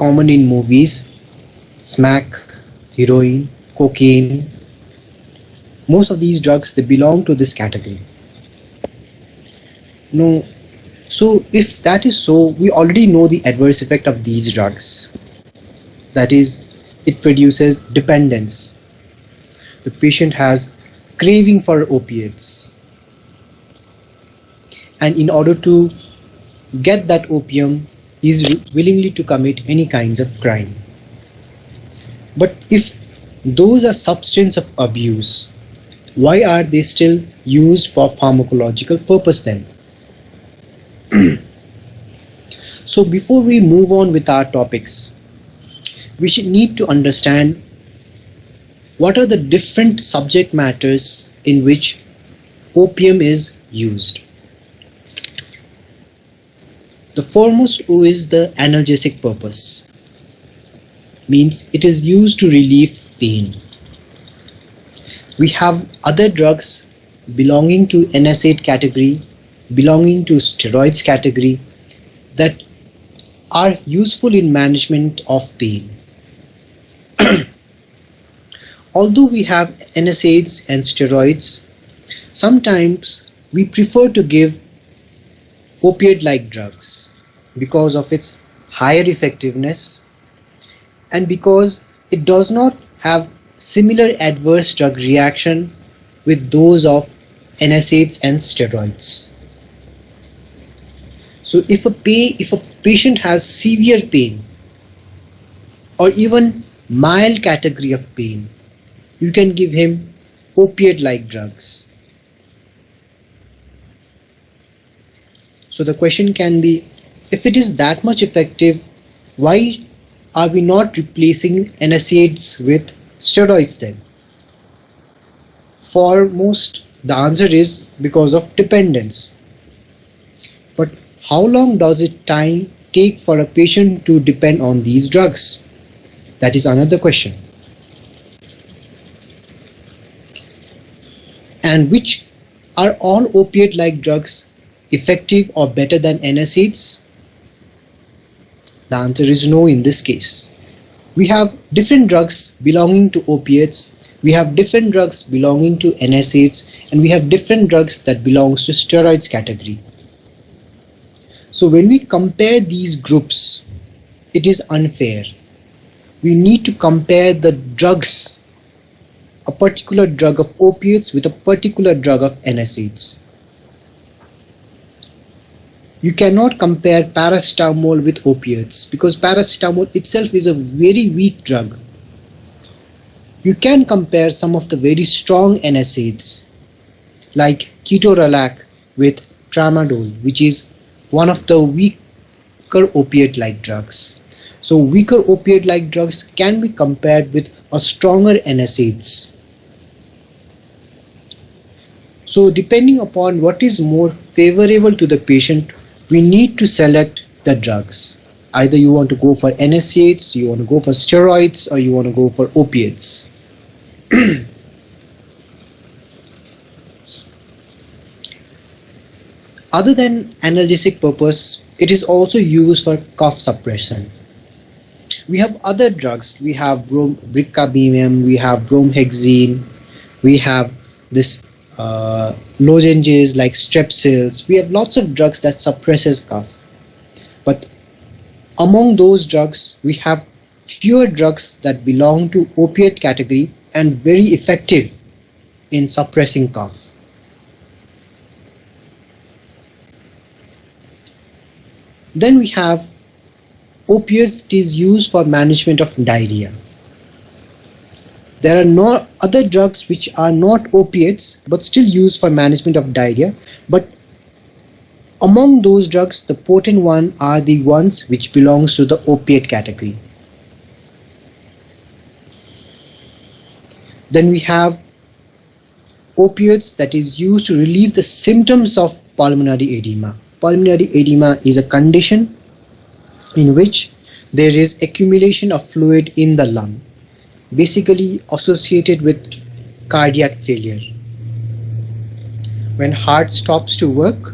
common in movies: smack, heroin, cocaine. Most of these drugs, they belong to this category. No, so if that is so, we already know the adverse effect of these drugs. That is, it produces dependence. The patient has craving for opiates, and in order to get that opium, he is willingly to commit any kinds of crime. But if those are substance of abuse, why are they still used for pharmacological purpose then? So before we move on with our topics, we should need to understand what are the different subject matters in which opium is used. The foremost is the analgesic purpose, means it is used to relieve pain. We have other drugs belonging to NSAID category, belonging to steroids category, that are useful in management of pain. Although we have NSAIDs and steroids, sometimes we prefer to give opiate-like drugs because of its higher effectiveness and because it does not have similar adverse drug reaction with those of NSAIDs and steroids. So if a patient has severe pain or even mild category of pain, you can give him opiate-like drugs. So the question can be, if it is that much effective, why are we not replacing NSAIDs with steroids then? For most, the answer is because of dependence. But how long does it take for a patient to depend on these drugs? That is another question. And which are all opiate-like drugs effective or better than NSAIDs? The answer is no in this case. We have different drugs belonging to opiates, we have different drugs belonging to NSAIDs, and we have different drugs that belongs to steroids category. So when we compare these groups, it is unfair. We need to compare the drugs, a particular drug of opiates with a particular drug of NSAIDs. You cannot compare paracetamol with opiates because paracetamol itself is a very weak drug. You can compare some of the very strong NSAIDs like ketorolac with tramadol, which is one of the weaker opiate-like drugs. So weaker opiate-like drugs can be compared with a stronger NSAIDs. So depending upon what is more favorable to the patient, we need to select the drugs. Either you want to go for NSAIDs, you want to go for steroids, or you want to go for opiates. Other than analgesic purpose, it is also used for cough suppression. We have other drugs. We have bricabimum, we have bromhexine, we have this lozenges like strepsils. We have lots of drugs that suppresses cough. But among those drugs, we have fewer drugs that belong to opiate category and very effective in suppressing cough. Then we have opiates that is used for management of diarrhea. There are no other drugs which are not opiates but still used for management of diarrhea, but among those drugs the potent ones are the ones which belongs to the opiate category. Then we have opiates that is used to relieve the symptoms of pulmonary edema. Pulmonary edema is a condition in which there is accumulation of fluid in the lung, basically associated with cardiac failure. When heart stops to work,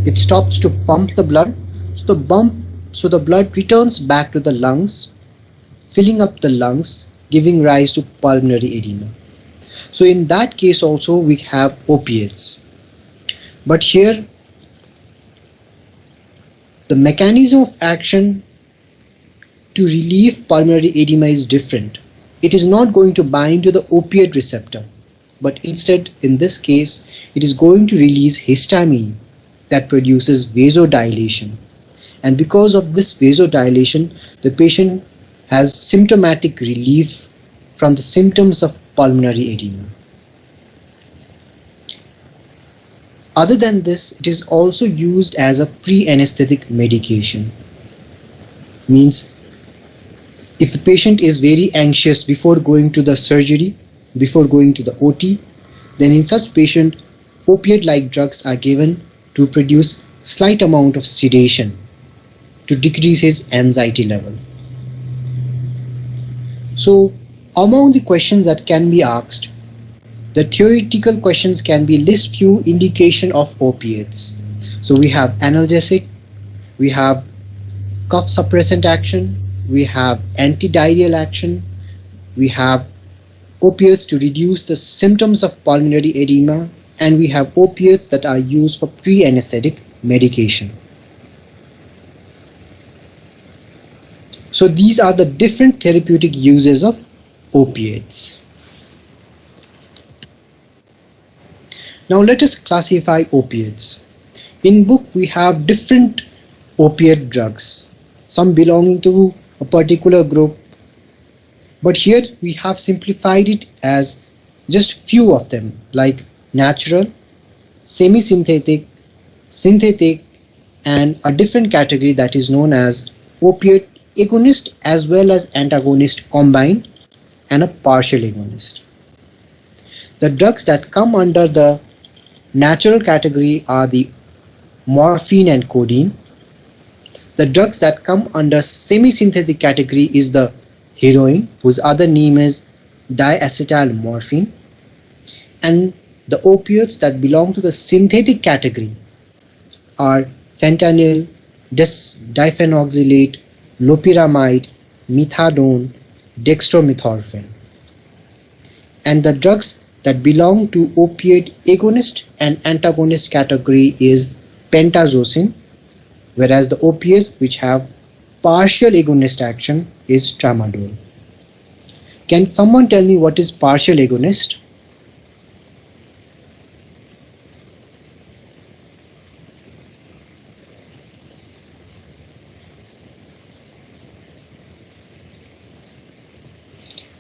it stops to pump the blood, so So the blood returns back to the lungs, filling up the lungs, giving rise to pulmonary edema. So in that case also we have opiates. But here the mechanism of action to relieve pulmonary edema is different. It is not going to bind to the opiate receptor, but instead in this case it is going to release histamine that produces vasodilation. And because of this vasodilation, the patient has symptomatic relief from the symptoms of pulmonary edema. Other than this, it is also used as a pre-anesthetic medication. Means if the patient is very anxious before going to the surgery, before going to the OT, then in such patient, opiate-like drugs are given to produce slight amount of sedation to decrease his anxiety level. So among the questions that can be asked, the theoretical questions can be list few indication of opiates. So we have analgesic, we have cough suppressant action, we have antidiarrheal action, we have opiates to reduce the symptoms of pulmonary edema, and we have opiates that are used for pre-anesthetic medication. So these are the different therapeutic uses of opiates. Now let us classify opiates. In book we have different opiate drugs, some belonging to a particular group, but here we have simplified it as just few of them, like natural, semi-synthetic, synthetic, and a different category that is known as opiate agonist as well as antagonist combined, and a partial agonist. The drugs that come under the natural category are the morphine and codeine. The drugs that come under semi-synthetic category is the heroin, whose other name is diacetylmorphine, and the opiates that belong to the synthetic category are fentanyl, diphenhydramine, loperamide, methadone, dextromethorphan. And the drugs that belong to opiate agonist and antagonist category is pentazocine, whereas the opiates which have partial agonist action is tramadol. Can someone tell me what is partial agonist?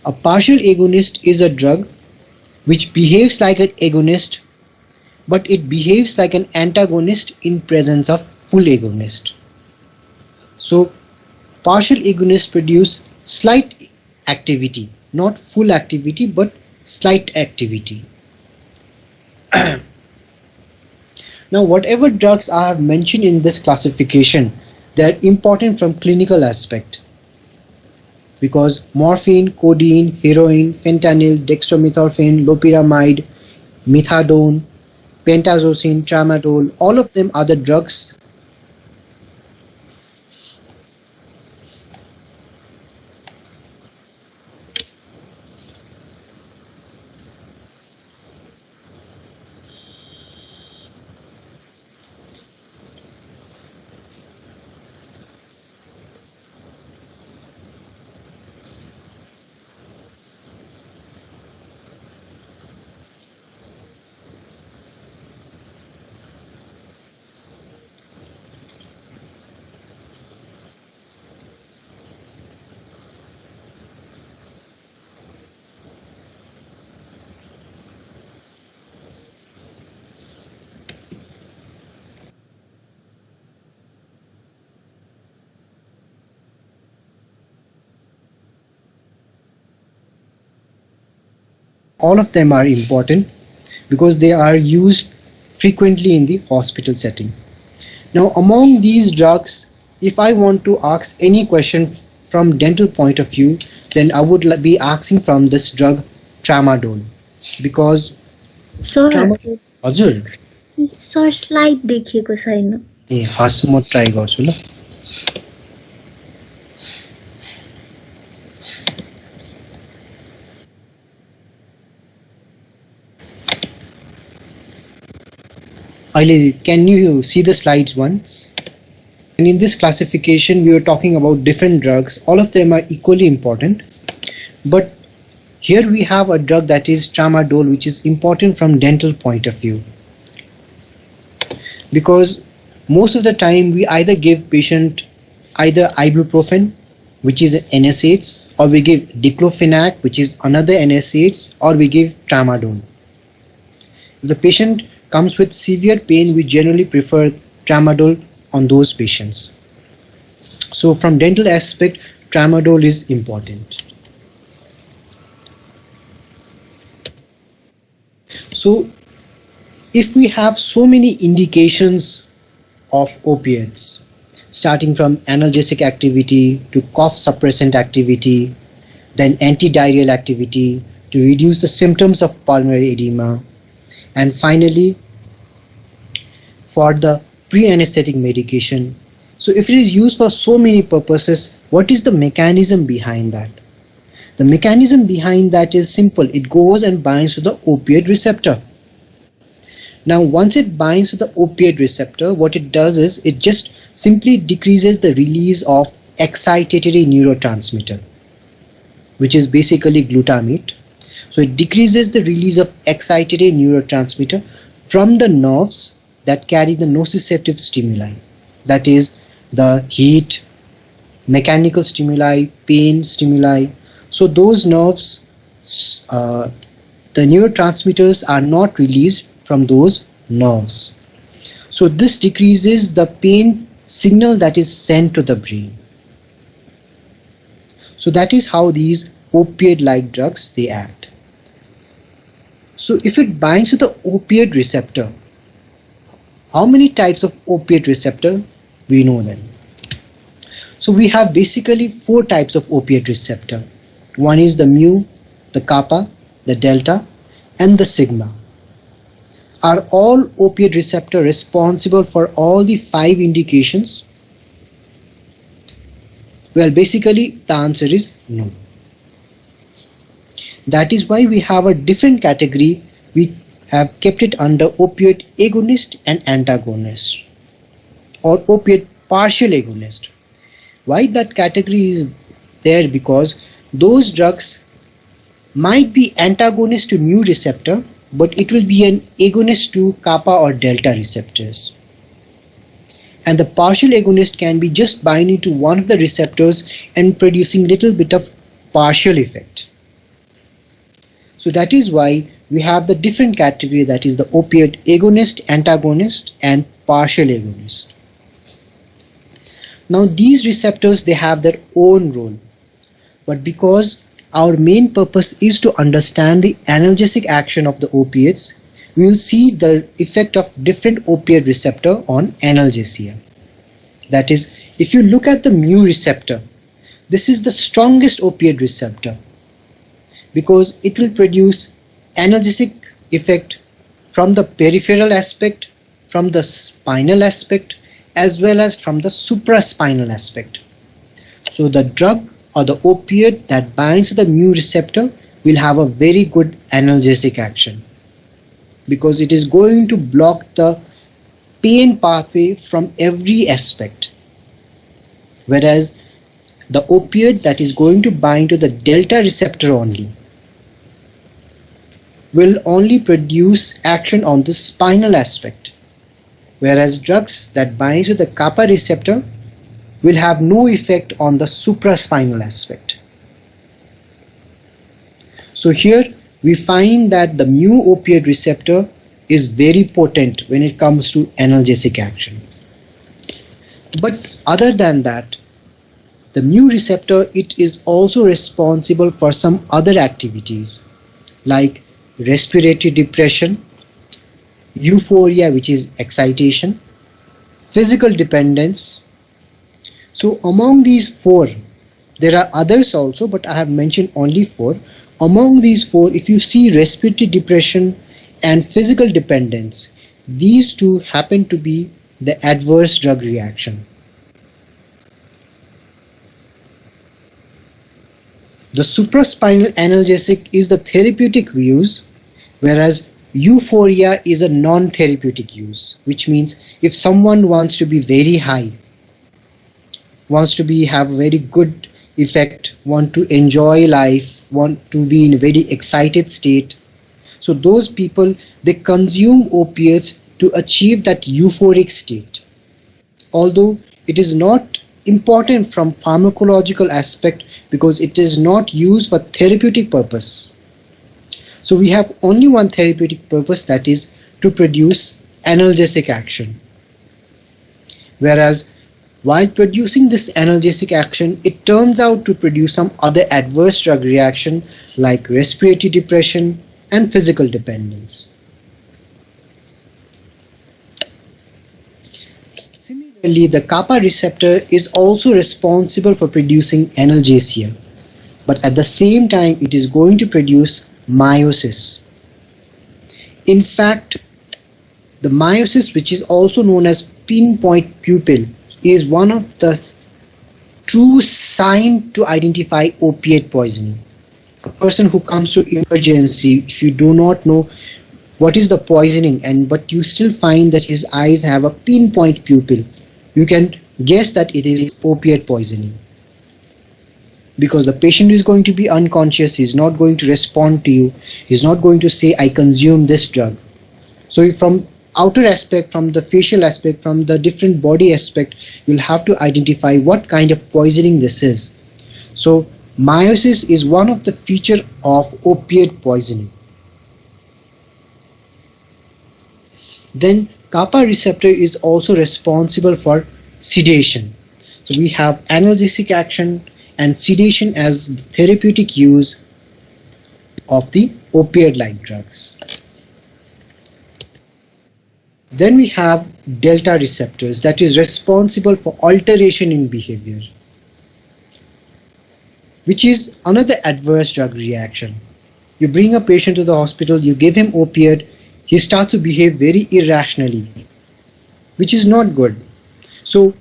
A partial agonist is a drug which behaves like an agonist, but it behaves like an antagonist in presence of full agonist. So partial agonists produce slight activity, not full activity, but slight activity. Now whatever drugs I have mentioned in this classification, they are important from clinical aspect, because morphine, codeine, heroin, fentanyl, dextromethorphan, loperamide, methadone, pentazocine, tramadol, all of them are the drugs all of them are important because they are used frequently in the hospital setting. Now among these drugs, if I want to ask any question from dental point of view, then I would be asking from this drug tramadol, because Sir, tramadol हजुर sir slide देखिएको छैन. ए हस् म try गर्छु ल. Can you see the slides once? And in this classification, we are talking about different drugs. All of them are equally important. But here we have a drug that is tramadol, which is important from dental point of view. Because most of the time we either give patient either ibuprofen, which is NSAIDs, or we give diclofenac, which is another NSAIDs, or we give tramadol. If the patient comes with severe pain, we generally prefer tramadol on those patients. So from dental aspect, tramadol is important. So if we have so many indications of opiates, starting from analgesic activity to cough suppressant activity, then antidiarrheal activity to reduce the symptoms of pulmonary edema, and finally for the pre-anesthetic medication. So if it is used for so many purposes, what is the mechanism behind that? The mechanism behind that is simple. It goes and binds to the opiate receptor. Now once it binds to the opiate receptor, what it does is it just simply decreases the release of excitatory neurotransmitter, which is basically glutamate. So it decreases the release of excitatory neurotransmitter from the nerves that carry the nociceptive stimuli, that is the heat, mechanical stimuli, pain stimuli. So those nerves, the neurotransmitters are not released from those nerves. So this decreases the pain signal that is sent to the brain. So that is how these opiate-like drugs they act. So if it binds to the opiate receptor, how many types of opiate receptor we know them? So we have basically 4 types of opiate receptor. One is the mu, the kappa, the delta, and the sigma. Are all opiate receptor responsible for all the 5 indications? Well, basically the answer is no. That is why we have a different category. We have kept it under opiate agonist and antagonist, or opiate partial agonist. Why that category is there? Because those drugs might be antagonist to mu receptor, but it will be an agonist to kappa or delta receptors. And the partial agonist can be just binding to one of the receptors and producing little bit of partial effect. So that is why we have the different category, that is the opiate agonist, antagonist, and partial agonist. Now these receptors, they have their own role, but because our main purpose is to understand the analgesic action of the opiates, we will see the effect of different opiate receptor on analgesia. That is, if you look at the mu receptor, this is the strongest opiate receptor because it will produce analgesic effect from the peripheral aspect, from the spinal aspect, as well as from the supraspinal aspect. So the drug or the opiate that binds to the mu receptor will have a very good analgesic action because it is going to block the pain pathway from every aspect, whereas the opiate that is going to bind to the delta receptor only will only produce action on the spinal aspect, whereas drugs that bind to the kappa receptor will have no effect on the supraspinal aspect. So here we find that the mu opiate receptor is very potent when it comes to analgesic action. But other than that, the mu receptor, it is also responsible for some other activities like respiratory depression, euphoria, which is excitation, physical dependence. So among these 4, there are others also, but I have mentioned only 4. Among these 4, if you see respiratory depression and physical dependence, these 2 happen to be the adverse drug reaction. The supraspinal analgesic is the therapeutic we use, whereas Euphoria is a non-therapeutic use, which means if someone wants to be very high, wants to be have a very good effect, want to enjoy life, want to be in a very excited state, so those people, they consume opiates to achieve that euphoric state. Although it is not important from pharmacological aspect because it is not used for therapeutic purpose. So we have only one therapeutic purpose, that is to produce analgesic action. Whereas while producing this analgesic action, it turns out to produce some other adverse drug reaction like respiratory depression and physical dependence. Similarly, the kappa receptor is also responsible for producing analgesia, but at the same time it is going to produce meiosis. In fact, the meiosis, which is also known as pinpoint pupil, is one of the true signs to identify opiate poisoning. A person who comes to emergency, if you do not know what is the poisoning but you still find that his eyes have a pinpoint pupil, you can guess that it is opiate poisoning. Because the patient is going to be unconscious, he is not going to respond to you, he is not going to say, I consume this drug. So from outer aspect, from the facial aspect, from the different body aspect, you'll have to identify what kind of poisoning this is. So meiosis is one of the features of opiate poisoning. Then kappa receptor is also responsible for sedation. So we have analgesic action and sedation as the therapeutic use of the opioid-like drugs. Then we have delta receptors, that is responsible for alteration in behavior, which is another adverse drug reaction. You bring a patient to the hospital, you give him opiate, he starts to behave very irrationally, which is not good. So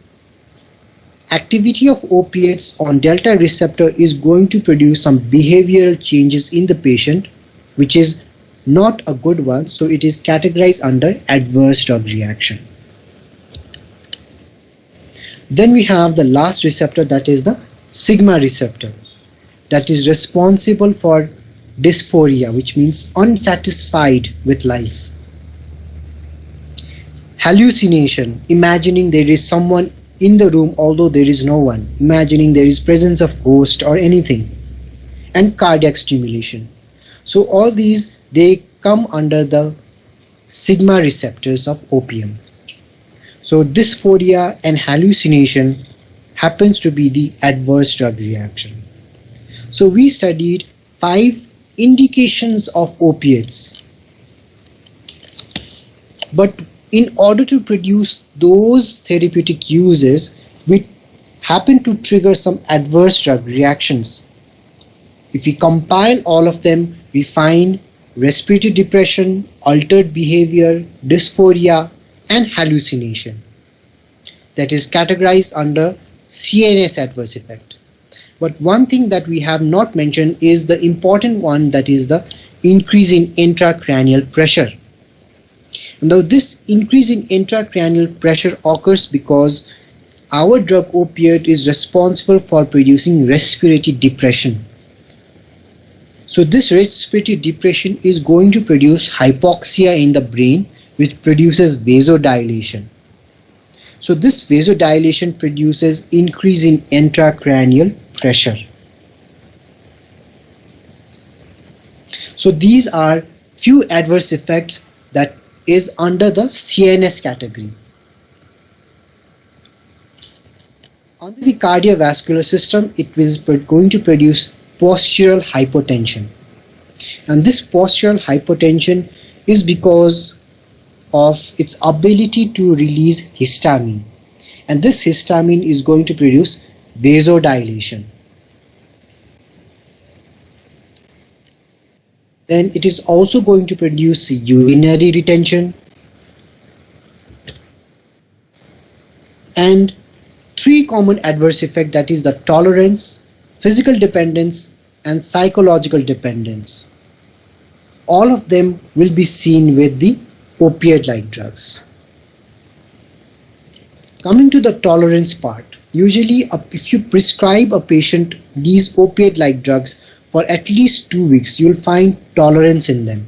activity of opiates on delta receptor is going to produce some behavioral changes in the patient, which is not a good one, so it is categorized under adverse drug reaction. Then we have the last receptor, that is the sigma receptor, that is responsible for dysphoria, which means unsatisfied with life. Hallucination, imagining there is someone in the room although there is no one, imagining there is presence of ghost or anything. And cardiac stimulation. So all these, they come under the sigma receptors of opium. So dysphoria and hallucination happens to be the adverse drug reaction. So we studied 5 indications of opiates, but in order to produce those therapeutic uses, we happen to trigger some adverse drug reactions. If we compile all of them, we find respiratory depression, altered behavior, dysphoria, and hallucination. That is categorized under CNS adverse effect. But one thing that we have not mentioned is the important one, that is the increase in intracranial pressure. Now this increase in intracranial pressure occurs because our drug opiate is responsible for producing respiratory depression. So this respiratory depression is going to produce hypoxia in the brain, which produces vasodilation. So this vasodilation produces increase in intracranial pressure. So these are few adverse effects that is under the CNS category. Under the cardiovascular system, it is going to produce postural hypotension. And this postural hypotension is because of its ability to release histamine. And this histamine is going to produce vasodilation. Then it is also going to produce urinary retention. And 3 common adverse effects, that is the tolerance, physical dependence, and psychological dependence. all of them will be seen with the opiate-like drugs. Coming to the tolerance part, usually if you prescribe a patient these opiate-like drugs for at least 2 weeks, you'll find tolerance in them.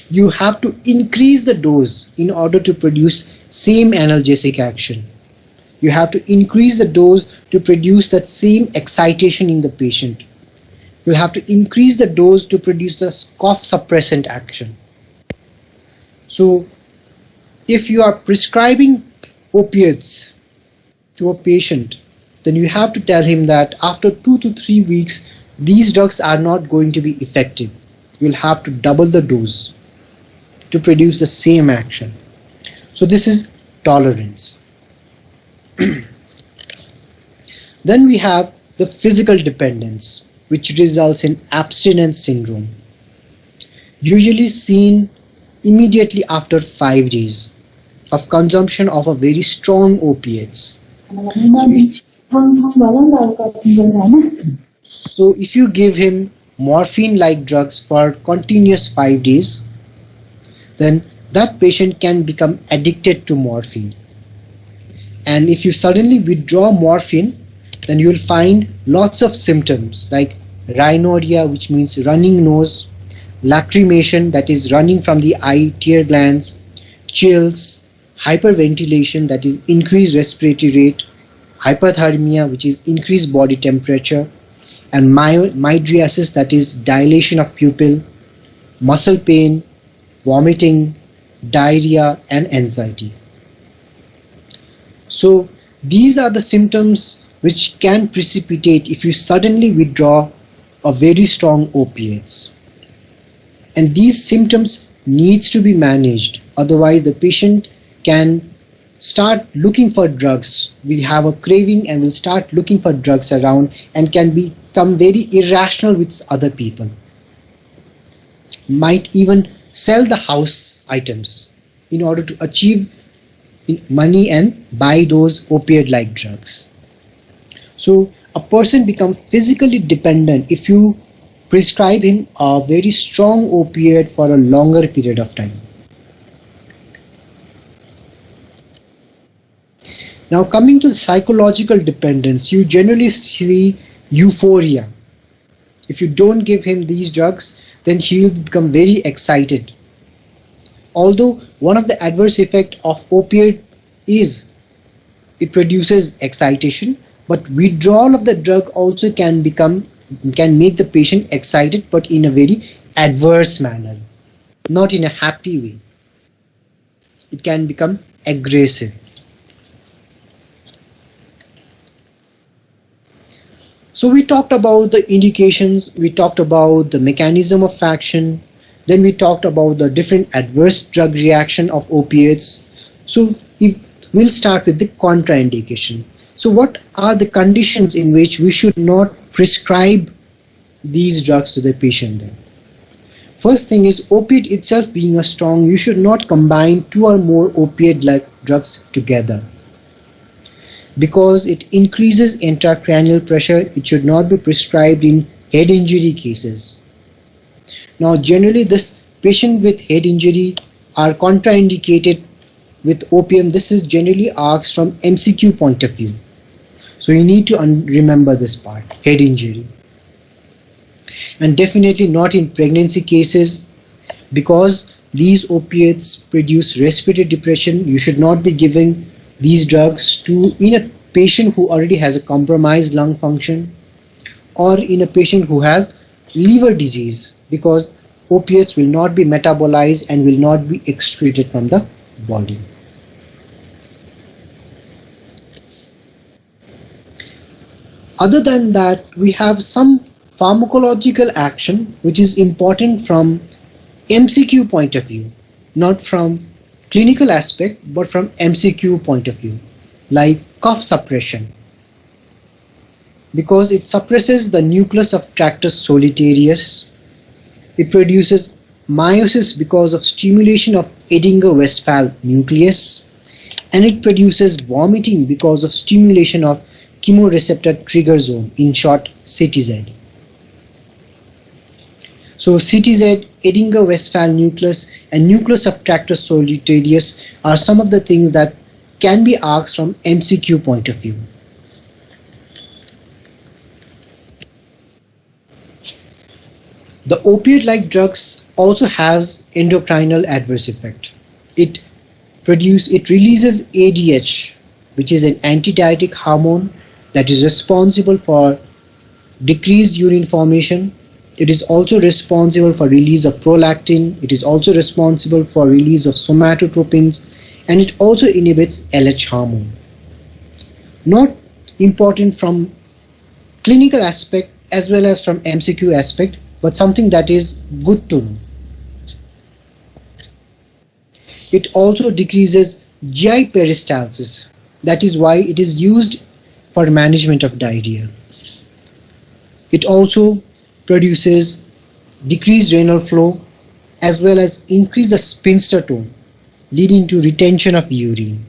You have to increase the dose in order to produce same analgesic action. You have to increase the dose to produce that same excitation in the patient. You'll have to increase the dose to produce the cough suppressant action. So if you are prescribing opiates to a patient, then you have to tell him that after 2 to 3 weeks, these drugs are not going to be effective. You'll have to double the dose to produce the same action. So this is tolerance. Then we have the physical dependence, which results in abstinence syndrome, usually seen immediately after 5 days of consumption of a very strong opiates. So if you give him morphine-like drugs for continuous 5 days, then that patient can become addicted to morphine. And if you suddenly withdraw morphine, then you will find lots of symptoms like rhinorrhea, which means running nose, lacrimation, that is running from the eye, tear glands, chills, hyperventilation, that is increased respiratory rate, hypothermia, which is increased body temperature, and mydriasis, that is dilation of pupil, muscle pain, vomiting, diarrhea, and anxiety. So these are the symptoms which can precipitate if you suddenly withdraw a very strong opiates. And these symptoms needs to be managed, otherwise the patient can start looking for drugs, will have a craving and will start looking for drugs around and can become very irrational with other people. Might even sell the house items in order to achieve money and buy those opiate-like drugs. So a person becomes physically dependent if you prescribe him a very strong opiate for a longer period of time. Now coming to psychological dependence, you generally see euphoria. If you don't give him these drugs, then he will become very excited. Although one of the adverse effects of opiate is it produces excitation, but withdrawal of the drug also can make the patient excited, but in a very adverse manner, not in a happy way. It can become aggressive. So we talked about the indications, we talked about the mechanism of action, then we talked about the different adverse drug reaction of opiates. So we'll start with the contraindication. So what are the conditions in which we should not prescribe these drugs to the patient then? First thing is, opiate itself being a strong, you should not combine 2 or more opiate-like drugs together. Because it increases intracranial pressure, it should not be prescribed in head injury cases. Now generally this patient with head injury are contraindicated with opium. This is generally asked from MCQ point of view. So you need to remember this part, head injury. And definitely not in pregnancy cases, because these opiates produce respiratory depression. You should not be giving these drugs in a patient who already has a compromised lung function, or in a patient who has liver disease, because opiates will not be metabolized and will not be excreted from the body. Other than that, we have some pharmacological action which is important from MCQ point of view, not from clinical aspect but from MCQ point of view, like cough suppression, because it suppresses the nucleus of Tractus solitarius. It produces meiosis because of stimulation of Edinger-Westphal nucleus, and it produces vomiting because of stimulation of chemoreceptor trigger zone, in short CTZ. So CTZ, Edinger-Westphal nucleus, and nucleus of Tractus solitarius are some of the things that can be asked from MCQ point of view. The opioid-like drugs also has endocrinal adverse effect. It releases ADH, which is an antidiuretic hormone that is responsible for decreased urine formation. It is also responsible for release of prolactin. It is also responsible for release of somatotropins, and it also inhibits LH hormone. Not important from clinical aspect as well as from MCQ aspect, but something that is good to know. It also decreases GI peristalsis. That is why it is used for management of diarrhea. It also produces decreased renal flow as well as increase the spinster tone, leading to retention of urine.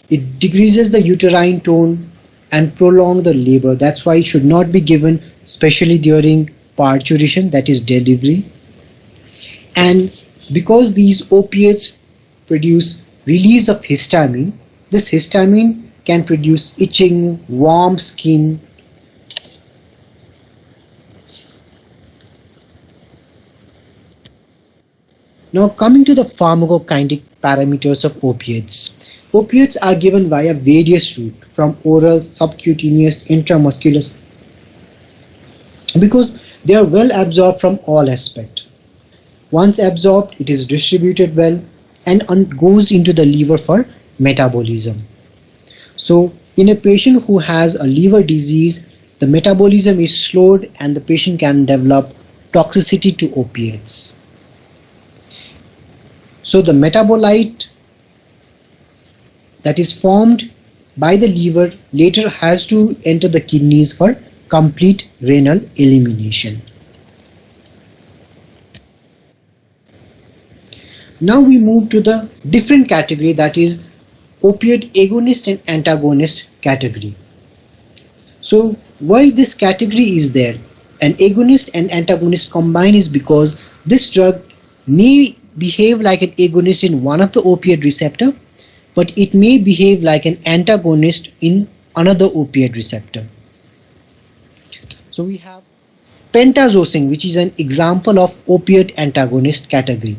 It decreases the uterine tone and prolong the labor. That's why it should not be given especially during parturition, that is delivery. And because these opiates produce release of histamine, this histamine can produce itching, warm skin. Now coming to the pharmacokinetic parameters of opiates. Opiates are given via various routes from oral, subcutaneous, intramuscular, because they are well absorbed from all aspects. Once absorbed, it is distributed well and goes into the liver for metabolism. So in a patient who has a liver disease, the metabolism is slowed and the patient can develop toxicity to opiates. So the metabolite that is formed by the liver later has to enter the kidneys for complete renal elimination. Now we move to the different category, that is opioid agonist and antagonist category. So why this category is there? An agonist and antagonist combine is because this drug may behave like an agonist in one of the opioid receptor, but it may behave like an antagonist in another opioid receptor. So we have pentazocine, which is an example of opioid antagonist category.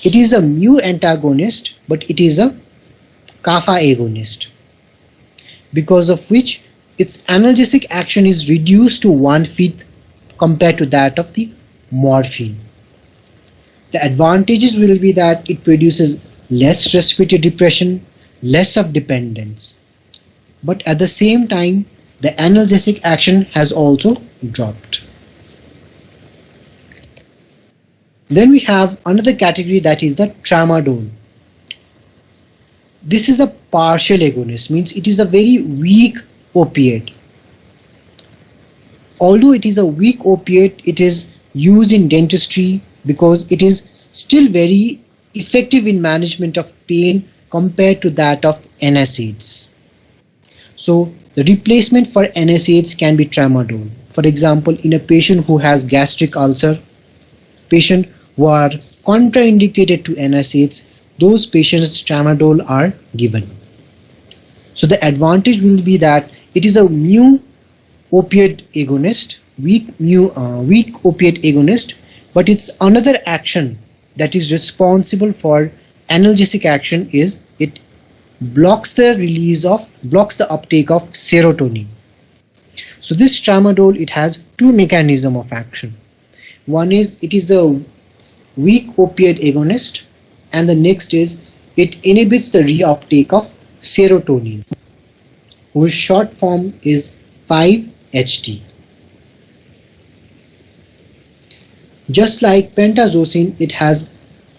It is a mu antagonist, but it is a kappa agonist, because of which its analgesic action is reduced to 1/5 compared to that of the morphine. The advantages will be that it produces less respiratory depression, less of dependence, but at the same time the analgesic action has also dropped. Then we have another category, that is the tramadol. This is a partial agonist, means it is a very weak opiate. Although it is a weak opiate, it is used in dentistry because it is still very effective in management of pain compared to that of NSAIDs. So the replacement for NSAIDs can be tramadol. For example, in a patient who has gastric ulcer, patient who are contraindicated to NSAIDs, those patients tramadol are given. So the advantage will be that it is a mu opioid agonist, weak opioid agonist, but its another action that is responsible for analgesic action is it blocks the uptake of serotonin. So this tramadol, it has two mechanisms of action. One is it is a weak opioid agonist, and the next is it inhibits the reuptake of serotonin, whose short form is 5-HT. Just like pentazocine, it has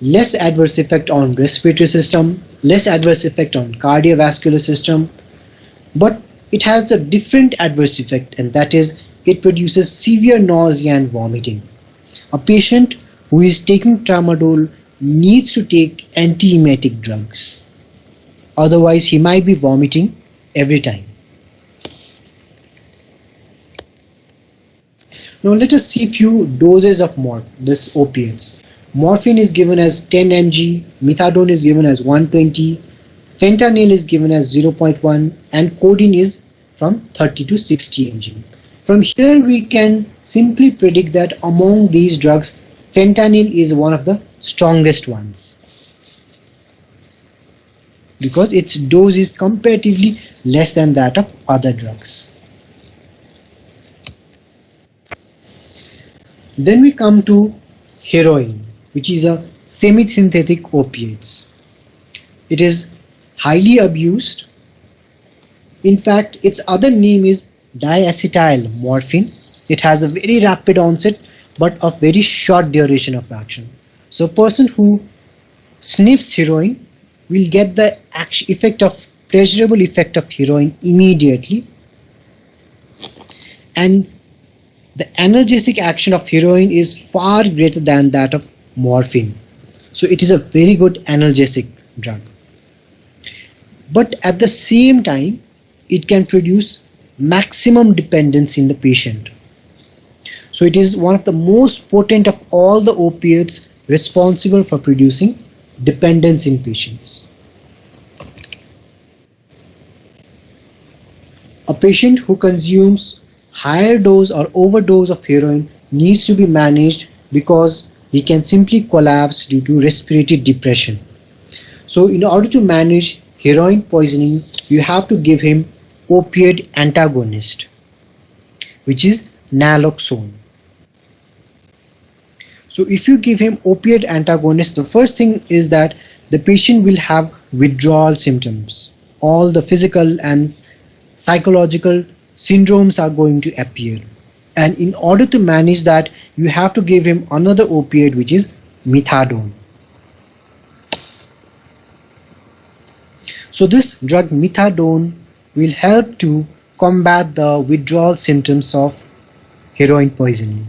less adverse effect on respiratory system, less adverse effect on cardiovascular system, but it has a different adverse effect, and that is it produces severe nausea and vomiting. A patient who is taking tramadol needs to take antiemetic drugs, otherwise he might be vomiting every time. Now let us see few doses of this opiates. Morphine is given as 10 mg, methadone is given as 120, fentanyl is given as 0.1, and codeine is from 30 to 60 mg. From here we can simply predict that among these drugs, fentanyl is one of the strongest ones because its dose is comparatively less than that of other drugs. Then we come to heroin, which is a semi-synthetic opiates. It is highly abused. In fact, its other name is diacetyl morphine. It has a very rapid onset but of very short duration of action. So a person who sniffs heroin will get the pleasurable effect of heroin immediately, and the analgesic action of heroin is far greater than that of morphine. So it is a very good analgesic drug. But at the same time, it can produce maximum dependence in the patient. So it is one of the most potent of all the opiates responsible for producing dependence in patients. A patient who consumes higher dose or overdose of heroin needs to be managed because he can simply collapse due to respiratory depression. So in order to manage heroin poisoning, you have to give him opioid antagonist, which is naloxone. So if you give him opioid antagonist, the first thing is that the patient will have withdrawal symptoms. All the physical and psychological syndromes are going to appear. And in order to manage that, you have to give him another opioid, which is methadone. So this drug methadone will help to combat the withdrawal symptoms of heroin poisoning.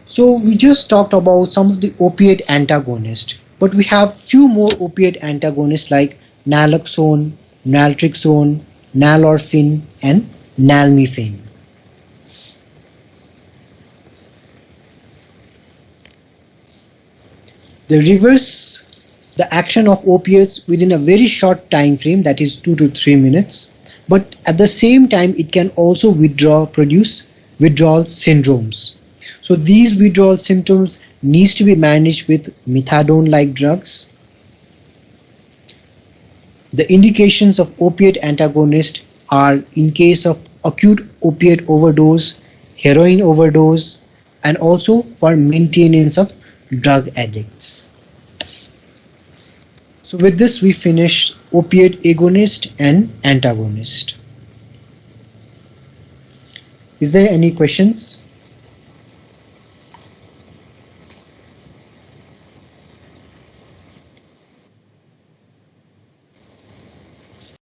So we just talked about some of the opiate antagonists, but we have few more opiate antagonists like naloxone, naltrexone, nalorphine, and nalmefene. They reverse the action of opiates within a very short time frame, that is 2 to 3 minutes, but at the same time it can also produce withdrawal syndromes. So these withdrawal symptoms needs to be managed with methadone like drugs. The indications of opiate antagonist are in case of acute opiate overdose, heroin overdose, and also for maintenance of drug addicts. So with this we finish opiate agonist and antagonist. Is there any questions?